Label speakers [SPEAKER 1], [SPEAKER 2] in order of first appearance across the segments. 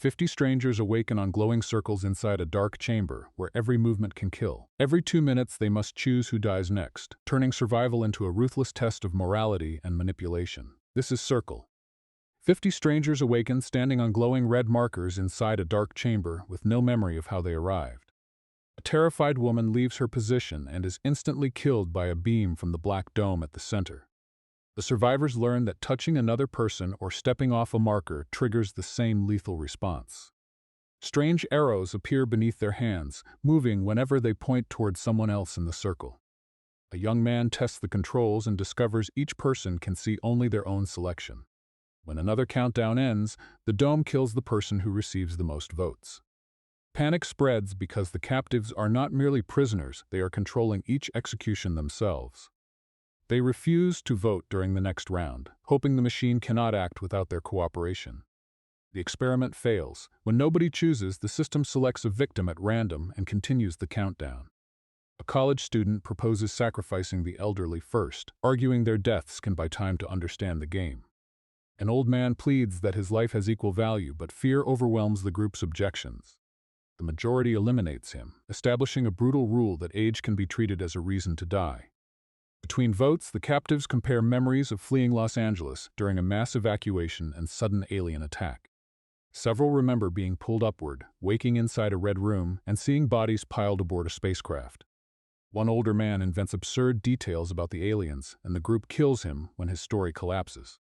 [SPEAKER 1] 50 strangers awaken on glowing circles inside a dark chamber where every movement can kill. Every 2 minutes they must choose who dies next, turning survival into a ruthless test of morality and manipulation. This is Circle. 50 strangers awaken standing on glowing red markers inside a dark chamber with no memory of how they arrived. A terrified woman leaves her position and is instantly killed by a beam from the black dome at the center. The survivors learn that touching another person or stepping off a marker triggers the same lethal response. Strange arrows appear beneath their hands, moving whenever they point towards someone else in the circle. A young man tests the controls and discovers each person can see only their own selection. When another countdown ends, the dome kills the person who receives the most votes. Panic spreads because the captives are not merely prisoners, they are controlling each execution themselves. They refuse to vote during the next round, hoping the machine cannot act without their cooperation. The experiment fails. When nobody chooses, the system selects a victim at random and continues the countdown. A college student proposes sacrificing the elderly first, arguing their deaths can buy time to understand the game. An old man pleads that his life has equal value, but fear overwhelms the group's objections. The majority eliminates him, establishing a brutal rule that age can be treated as a reason to die. Between votes, the captives compare memories of fleeing Los Angeles during a mass evacuation and sudden alien attack. Several remember being pulled upward, waking inside a red room, and seeing bodies piled aboard a spacecraft. One older man invents absurd details about the aliens, and the group kills him when his story collapses.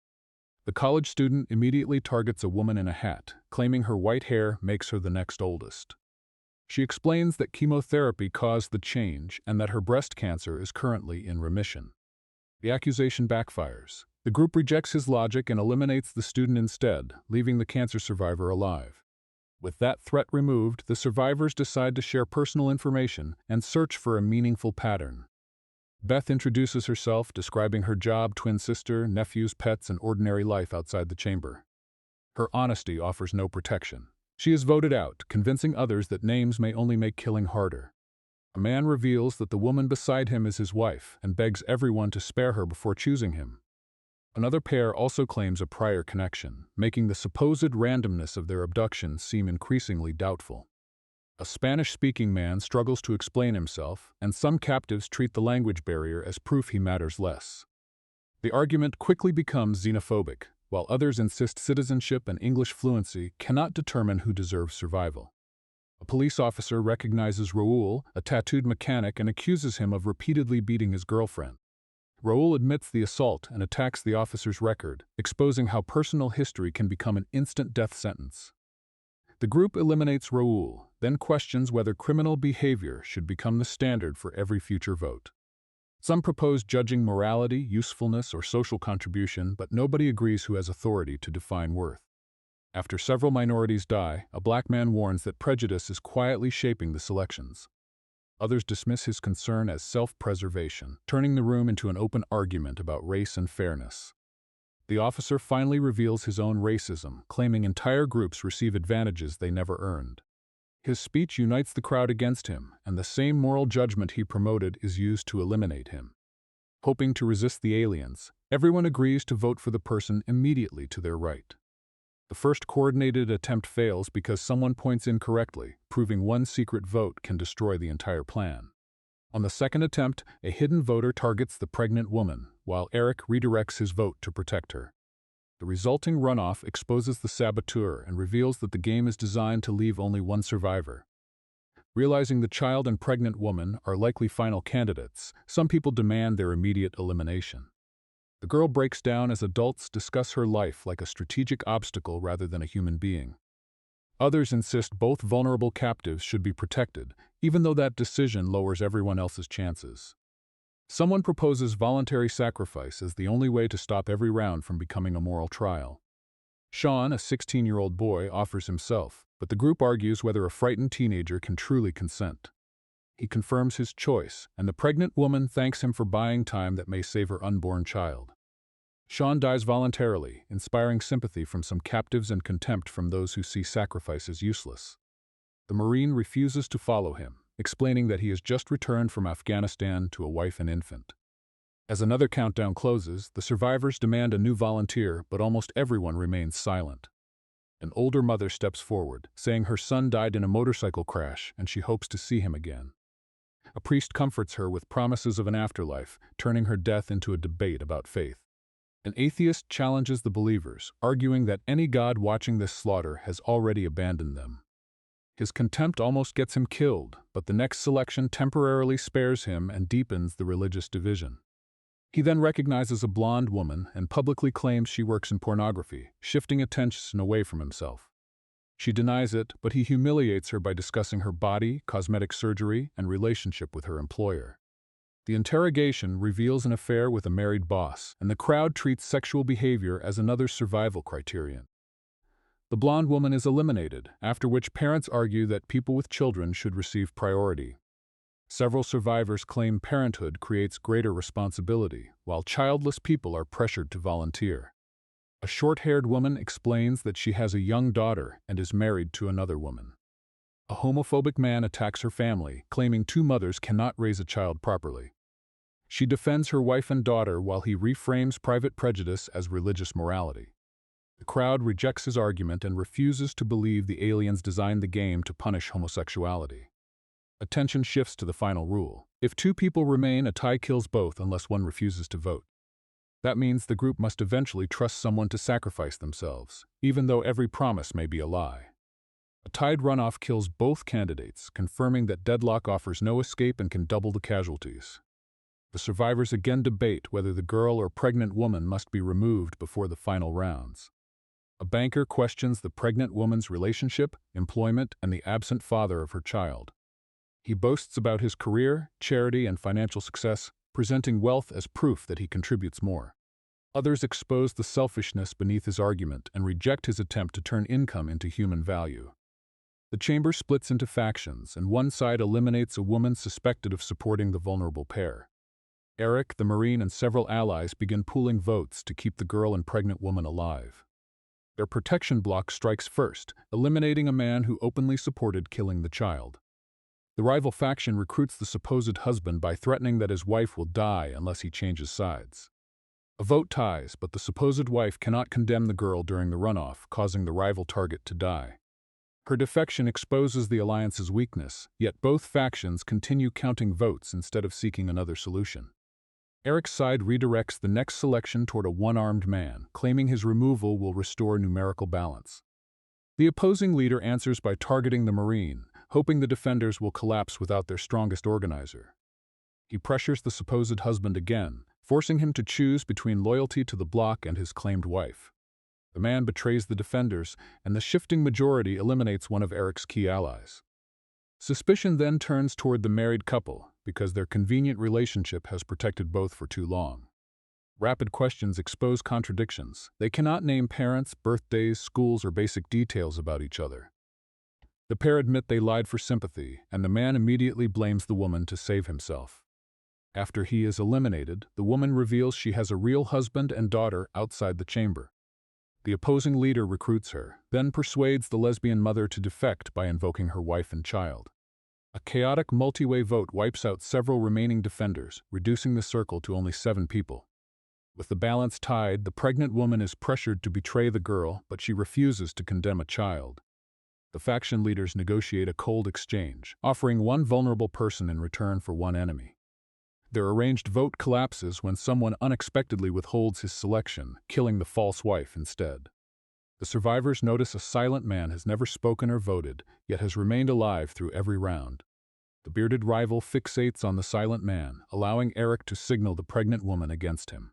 [SPEAKER 1] The college student immediately targets a woman in a hat, claiming her white hair makes her the next oldest. She explains that chemotherapy caused the change and that her breast cancer is currently in remission. The accusation backfires. The group rejects his logic and eliminates the student instead, leaving the cancer survivor alive. With that threat removed, the survivors decide to share personal information and search for a meaningful pattern. Beth introduces herself, describing her job, twin sister, nephews, pets, and ordinary life outside the chamber. Her honesty offers no protection. She is voted out, convincing others that names may only make killing harder. A man reveals that the woman beside him is his wife and begs everyone to spare her before choosing him. Another pair also claims a prior connection, making the supposed randomness of their abduction seem increasingly doubtful. A Spanish-speaking man struggles to explain himself, and some captives treat the language barrier as proof he matters less. The argument quickly becomes xenophobic, while others insist citizenship and English fluency cannot determine who deserves survival. A police officer recognizes Raul, a tattooed mechanic, and accuses him of repeatedly beating his girlfriend. Raul admits the assault and attacks the officer's record, exposing how personal history can become an instant death sentence. The group eliminates Raul, then questions whether criminal behavior should become the standard for every future vote. Some propose judging morality, usefulness, or social contribution, but nobody agrees who has authority to define worth. After several minorities die, a black man warns that prejudice is quietly shaping the selections. Others dismiss his concern as self-preservation, turning the room into an open argument about race and fairness. The officer finally reveals his own racism, claiming entire groups receive advantages they never earned. His speech unites the crowd against him, and the same moral judgment he promoted is used to eliminate him. Hoping to resist the aliens, everyone agrees to vote for the person immediately to their right. The first coordinated attempt fails because someone points incorrectly, proving one secret vote can destroy the entire plan. On the second attempt, a hidden voter targets the pregnant woman, while Eric redirects his vote to protect her. The resulting runoff exposes the saboteur and reveals that the game is designed to leave only one survivor. Realizing the child and pregnant woman are likely final candidates, some people demand their immediate elimination. The girl breaks down as adults discuss her life like a strategic obstacle rather than a human being. Others insist both vulnerable captives should be protected, even though that decision lowers everyone else's chances. Someone proposes voluntary sacrifice as the only way to stop every round from becoming a moral trial. Sean, a 16-year-old boy, offers himself, but the group argues whether a frightened teenager can truly consent. He confirms his choice, and the pregnant woman thanks him for buying time that may save her unborn child. Sean dies voluntarily, inspiring sympathy from some captives and contempt from those who see sacrifice as useless. The Marine refuses to follow him, explaining that he has just returned from Afghanistan to a wife and infant. As another countdown closes, the survivors demand a new volunteer, but almost everyone remains silent. An older mother steps forward, saying her son died in a motorcycle crash and she hopes to see him again. A priest comforts her with promises of an afterlife, turning her death into a debate about faith. An atheist challenges the believers, arguing that any god watching this slaughter has already abandoned them. His contempt almost gets him killed, but the next selection temporarily spares him and deepens the religious division. He then recognizes a blonde woman and publicly claims she works in pornography, shifting attention away from himself. She denies it, but he humiliates her by discussing her body, cosmetic surgery, and relationship with her employer. The interrogation reveals an affair with a married boss, and the crowd treats sexual behavior as another survival criterion. The blonde woman is eliminated, after which parents argue that people with children should receive priority. Several survivors claim parenthood creates greater responsibility, while childless people are pressured to volunteer. A short-haired woman explains that she has a young daughter and is married to another woman. A homophobic man attacks her family, claiming two mothers cannot raise a child properly. She defends her wife and daughter while he reframes private prejudice as religious morality. The crowd rejects his argument and refuses to believe the aliens designed the game to punish homosexuality. Attention shifts to the final rule. If two people remain, a tie kills both unless one refuses to vote. That means the group must eventually trust someone to sacrifice themselves, even though every promise may be a lie. A tied runoff kills both candidates, confirming that deadlock offers no escape and can double the casualties. The survivors again debate whether the girl or pregnant woman must be removed before the final rounds. A banker questions the pregnant woman's relationship, employment, and the absent father of her child. He boasts about his career, charity, and financial success, presenting wealth as proof that he contributes more. Others expose the selfishness beneath his argument and reject his attempt to turn income into human value. The chamber splits into factions, and one side eliminates a woman suspected of supporting the vulnerable pair. Eric, the Marine, and several allies begin pooling votes to keep the girl and pregnant woman alive. Their protection block strikes first, eliminating a man who openly supported killing the child. The rival faction recruits the supposed husband by threatening that his wife will die unless he changes sides. A vote ties, but the supposed wife cannot condemn the girl during the runoff, causing the rival target to die. Her defection exposes the alliance's weakness, yet both factions continue counting votes instead of seeking another solution. Eric's side redirects the next selection toward a one-armed man, claiming his removal will restore numerical balance. The opposing leader answers by targeting the Marine, hoping the defenders will collapse without their strongest organizer. He pressures the supposed husband again, forcing him to choose between loyalty to the bloc and his claimed wife. The man betrays the defenders, and the shifting majority eliminates one of Eric's key allies. Suspicion then turns toward the married couple, because their convenient relationship has protected both for too long. Rapid questions expose contradictions. They cannot name parents, birthdays, schools, or basic details about each other. The pair admit they lied for sympathy, and the man immediately blames the woman to save himself. After he is eliminated, the woman reveals she has a real husband and daughter outside the chamber. The opposing leader recruits her, then persuades the lesbian mother to defect by invoking her wife and child. A chaotic multi-way vote wipes out several remaining defenders, reducing the circle to only 7 people. With the balance tied, the pregnant woman is pressured to betray the girl, but she refuses to condemn a child. The faction leaders negotiate a cold exchange, offering one vulnerable person in return for one enemy. Their arranged vote collapses when someone unexpectedly withholds his selection, killing the false wife instead. The survivors notice a silent man has never spoken or voted, yet has remained alive through every round. The bearded rival fixates on the silent man, allowing Eric to signal the pregnant woman against him.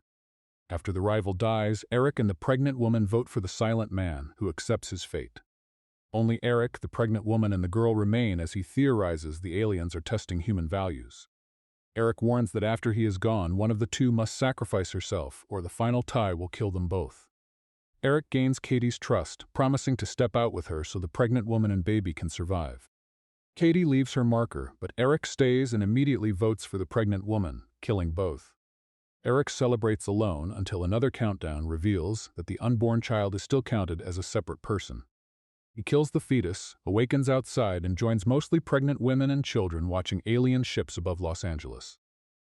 [SPEAKER 1] After the rival dies, Eric and the pregnant woman vote for the silent man, who accepts his fate. Only Eric, the pregnant woman, and the girl remain as he theorizes the aliens are testing human values. Eric warns that after he is gone, one of the two must sacrifice herself, or the final tie will kill them both. Eric gains Katie's trust, promising to step out with her so the pregnant woman and baby can survive. Katie leaves her marker, but Eric stays and immediately votes for the pregnant woman, killing both. Eric celebrates alone until another countdown reveals that the unborn child is still counted as a separate person. He kills the fetus, awakens outside, and joins mostly pregnant women and children watching alien ships above Los Angeles.